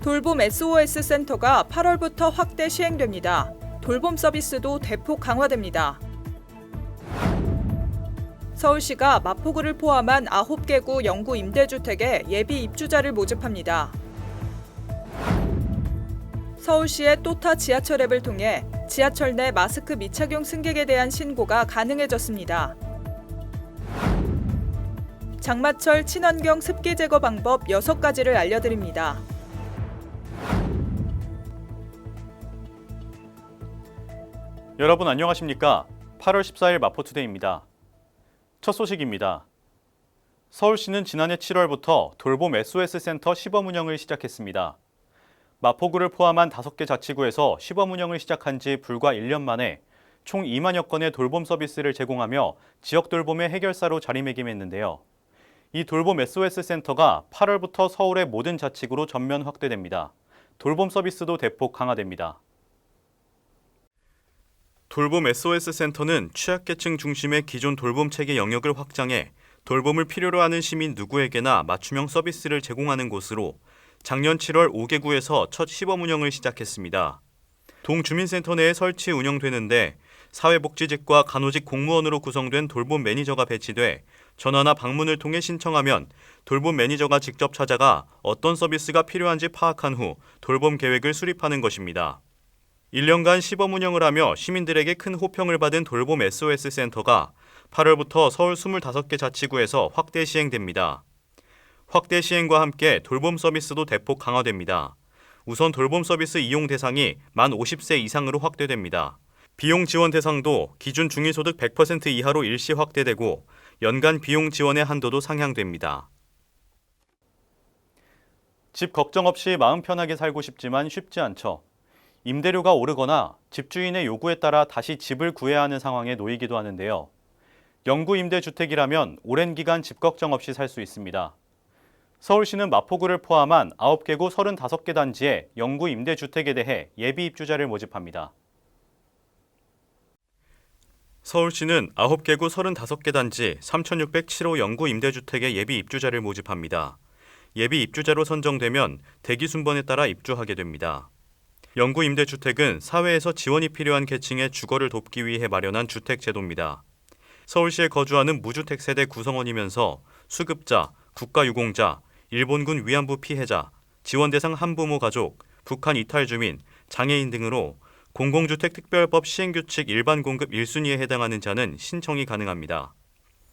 돌봄 SOS 센터가 8월부터 확대 시행됩니다. 돌봄 서비스도 대폭 강화됩니다. 서울시가 마포구를 포함한 9개구 영구 임대주택에 예비 입주자를 모집합니다. 서울시의 또타 지하철 앱을 통해 지하철 내 마스크 미착용 승객에 대한 신고가 가능해졌습니다. 장마철 친환경 습기 제거 방법 6가지를 알려드립니다. 여러분 안녕하십니까? 8월 14일 마포투데이입니다. 첫 소식입니다. 서울시는 지난해 7월부터 돌봄 SOS 센터 시범 운영을 시작했습니다. 마포구를 포함한 5개 자치구에서 시범 운영을 시작한 지 불과 1년 만에 총 2만여 건의 돌봄 서비스를 제공하며 지역 돌봄의 해결사로 자리매김했는데요. 이 돌봄 SOS 센터가 8월부터 서울의 모든 자치구로 전면 확대됩니다. 돌봄 서비스도 대폭 강화됩니다. 돌봄 SOS 센터는 취약계층 중심의 기존 돌봄 체계 영역을 확장해 돌봄을 필요로 하는 시민 누구에게나 맞춤형 서비스를 제공하는 곳으로 작년 7월 5개구에서 첫 시범 운영을 시작했습니다. 동주민센터 내에 설치 운영되는데 사회복지직과 간호직 공무원으로 구성된 돌봄 매니저가 배치돼 전화나 방문을 통해 신청하면 돌봄 매니저가 직접 찾아가 어떤 서비스가 필요한지 파악한 후 돌봄 계획을 수립하는 것입니다. 1년간 시범 운영을 하며 시민들에게 큰 호평을 받은 돌봄 SOS 센터가 8월부터 서울 25개 자치구에서 확대 시행됩니다. 확대 시행과 함께 돌봄 서비스도 대폭 강화됩니다. 우선 돌봄 서비스 이용 대상이 만 50세 이상으로 확대됩니다. 비용 지원 대상도 기준 중위소득 100% 이하로 일시 확대되고 연간 비용 지원의 한도도 상향됩니다. 집 걱정 없이 마음 편하게 살고 싶지만 쉽지 않죠. 임대료가 오르거나 집주인의 요구에 따라 다시 집을 구해야 하는 상황에 놓이기도 하는데요. 영구 임대주택이라면 오랜 기간 집 걱정 없이 살 수 있습니다. 서울시는 마포구를 포함한 9개구 35개 단지의 영구 임대주택에 대해 예비 입주자를 모집합니다. 서울시는 9개구 35개 단지 3,607호 영구 임대주택의 예비 입주자를 모집합니다. 예비 입주자로 선정되면 대기 순번에 따라 입주하게 됩니다. 영구 임대주택은 사회에서 지원이 필요한 계층의 주거를 돕기 위해 마련한 주택 제도입니다. 서울시에 거주하는 무주택 세대 구성원이면서 수급자, 국가유공자, 일본군 위안부 피해자, 지원 대상 한부모 가족, 북한 이탈 주민, 장애인 등으로 공공주택 특별법 시행규칙 일반 공급 1순위에 해당하는 자는 신청이 가능합니다.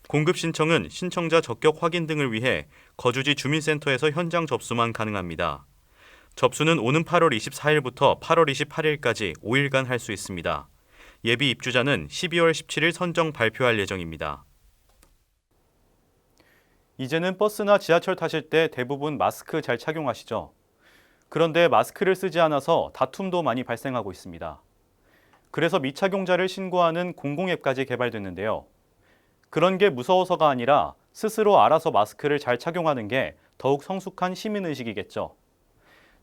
공급 신청은 신청자 적격 확인 등을 위해 거주지 주민센터에서 현장 접수만 가능합니다. 접수는 오는 8월 24일부터 8월 28일까지 5일간 할 수 있습니다. 예비 입주자는 12월 17일 선정 발표할 예정입니다. 이제는 버스나 지하철 타실 때 대부분 마스크 잘 착용하시죠? 그런데 마스크를 쓰지 않아서 다툼도 많이 발생하고 있습니다. 그래서 미착용자를 신고하는 공공앱까지 개발됐는데요. 그런 게 무서워서가 아니라 스스로 알아서 마스크를 잘 착용하는 게 더욱 성숙한 시민의식이겠죠.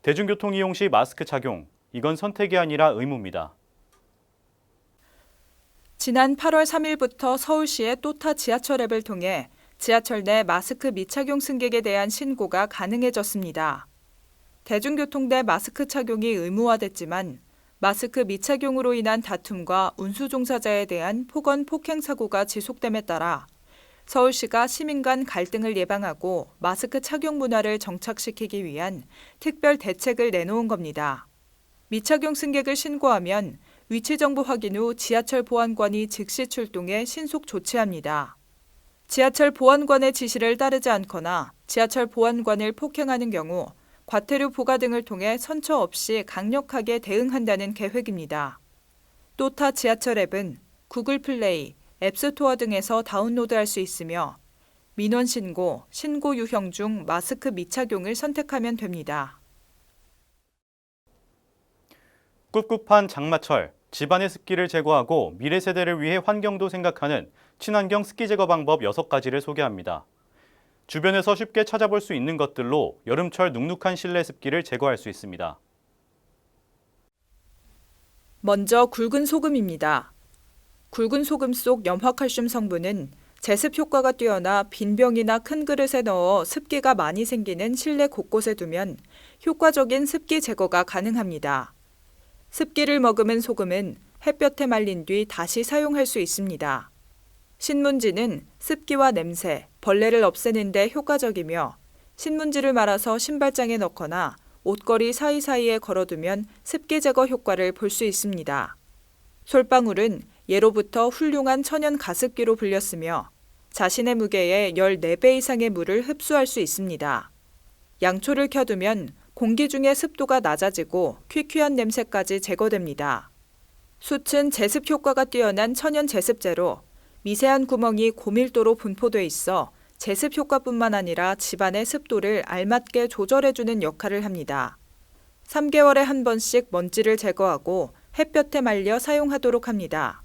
대중교통 이용 시 마스크 착용, 이건 선택이 아니라 의무입니다. 지난 8월 3일부터 서울시의 또타 지하철 앱을 통해 지하철 내 마스크 미착용 승객에 대한 신고가 가능해졌습니다. 대중교통 내 마스크 착용이 의무화됐지만 마스크 미착용으로 인한 다툼과 운수 종사자에 대한 폭언 폭행 사고가 지속됨에 따라 서울시가 시민 간 갈등을 예방하고 마스크 착용 문화를 정착시키기 위한 특별 대책을 내놓은 겁니다. 미착용 승객을 신고하면 위치 정보 확인 후 지하철 보안관이 즉시 출동해 신속 조치합니다. 지하철 보안관의 지시를 따르지 않거나 지하철 보안관을 폭행하는 경우 과태료 부과 등을 통해 선처 없이 강력하게 대응한다는 계획입니다. 또타 지하철 앱은 구글 플레이, 앱스토어 등에서 다운로드할 수 있으며 민원 신고, 신고 유형 중 마스크 미착용을 선택하면 됩니다. 꿉꿉한 장마철, 집안의 습기를 제거하고 미래 세대를 위해 환경도 생각하는 친환경 습기 제거 방법 6가지를 소개합니다. 주변에서 쉽게 찾아볼 수 있는 것들로 여름철 눅눅한 실내 습기를 제거할 수 있습니다. 먼저 굵은 소금입니다. 굵은 소금 속 염화칼슘 성분은 제습 효과가 뛰어나 빈 병이나 큰 그릇에 넣어 습기가 많이 생기는 실내 곳곳에 두면 효과적인 습기 제거가 가능합니다. 습기를 머금은 소금은 햇볕에 말린 뒤 다시 사용할 수 있습니다. 신문지는 습기와 냄새, 벌레를 없애는 데 효과적이며 신문지를 말아서 신발장에 넣거나 옷걸이 사이사이에 걸어두면 습기 제거 효과를 볼 수 있습니다. 솔방울은 예로부터 훌륭한 천연 가습기로 불렸으며 자신의 무게의 14배 이상의 물을 흡수할 수 있습니다. 양초를 켜두면 공기 중의 습도가 낮아지고 퀴퀴한 냄새까지 제거됩니다. 숯은 제습 효과가 뛰어난 천연 제습제로 미세한 구멍이 고밀도로 분포돼 있어 제습 효과뿐만 아니라 집안의 습도를 알맞게 조절해주는 역할을 합니다. 3개월에 한 번씩 먼지를 제거하고 햇볕에 말려 사용하도록 합니다.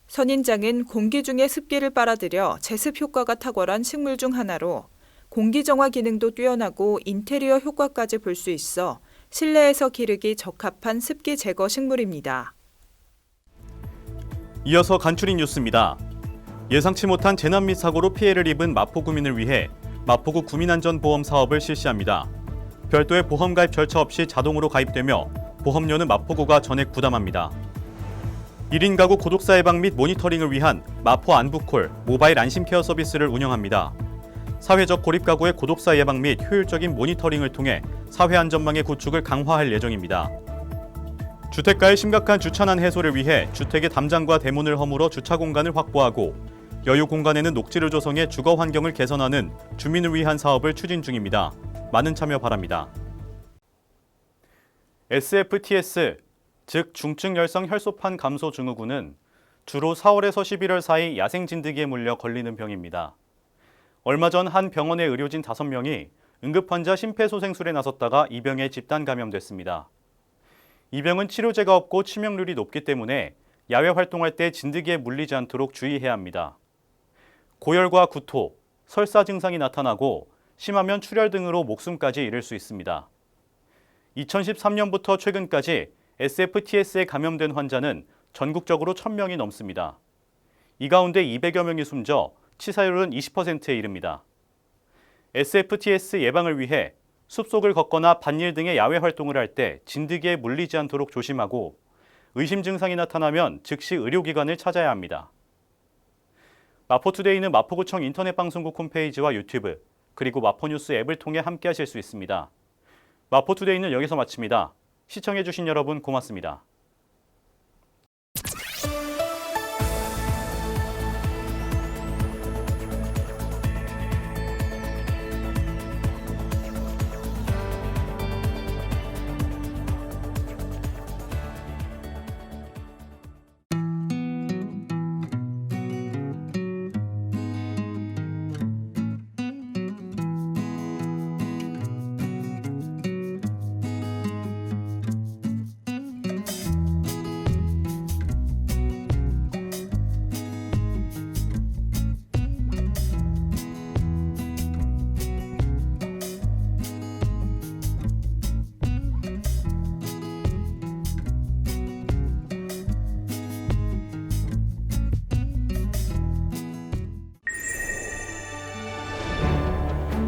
선인장은 공기 중의 습기를 빨아들여 제습 효과가 탁월한 식물 중 하나로 공기 정화 기능도 뛰어나고 인테리어 효과까지 볼 수 있어 실내에서 기르기 적합한 습기 제거 식물입니다. 이어서 간추린 뉴스입니다. 예상치 못한 재난 및 사고로 피해를 입은 마포구민을 위해 마포구 구민안전보험 사업을 실시합니다. 별도의 보험 가입 절차 없이 자동으로 가입되며 보험료는 마포구가 전액 부담합니다. 1인 가구 고독사 예방 및 모니터링을 위한 마포 안부콜 모바일 안심케어 서비스를 운영합니다. 사회적 고립 가구의 고독사 예방 및 효율적인 모니터링을 통해 사회 안전망의 구축을 강화할 예정입니다. 주택가의 심각한 주차난 해소를 위해 주택의 담장과 대문을 허물어 주차 공간을 확보하고 여유 공간에는 녹지를 조성해 주거 환경을 개선하는 주민을 위한 사업을 추진 중입니다. 많은 참여 바랍니다. SFTS, 즉 중증 열성 혈소판 감소 증후군은 주로 4월에서 11월 사이 야생 진드기에 물려 걸리는 병입니다. 얼마 전 한 병원의 의료진 5명이 응급환자 심폐소생술에 나섰다가 이 병에 집단 감염됐습니다. 이 병은 치료제가 없고 치명률이 높기 때문에 야외 활동할 때 진드기에 물리지 않도록 주의해야 합니다. 고열과 구토, 설사 증상이 나타나고 심하면 출혈 등으로 목숨까지 잃을 수 있습니다. 2013년부터 최근까지 SFTS에 감염된 환자는 전국적으로 1,000명이 넘습니다. 이 가운데 200여 명이 숨져 치사율은 20%에 이릅니다. SFTS 예방을 위해 숲속을 걷거나 밭일 등의 야외 활동을 할 때 진드기에 물리지 않도록 조심하고 의심 증상이 나타나면 즉시 의료기관을 찾아야 합니다. 마포투데이는 마포구청 인터넷 방송국 홈페이지와 유튜브 그리고 마포뉴스 앱을 통해 함께하실 수 있습니다. 마포투데이는 여기서 마칩니다. 시청해주신 여러분 고맙습니다.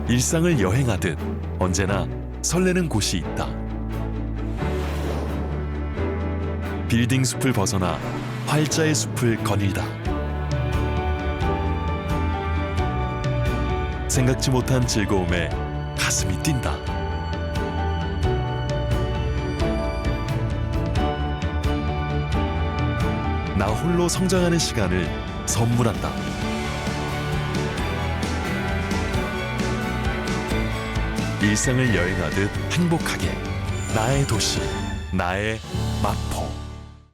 일상을 여행하듯 언제나 설레는 곳이 있다. 빌딩 숲을 벗어나 활자의 숲을 거닐다. 생각지 못한 즐거움에 가슴이 뛴다. 나 홀로 성장하는 시간을 선물한다. 일상을 여행하듯 행복하게 나의 도시, 나의 마포.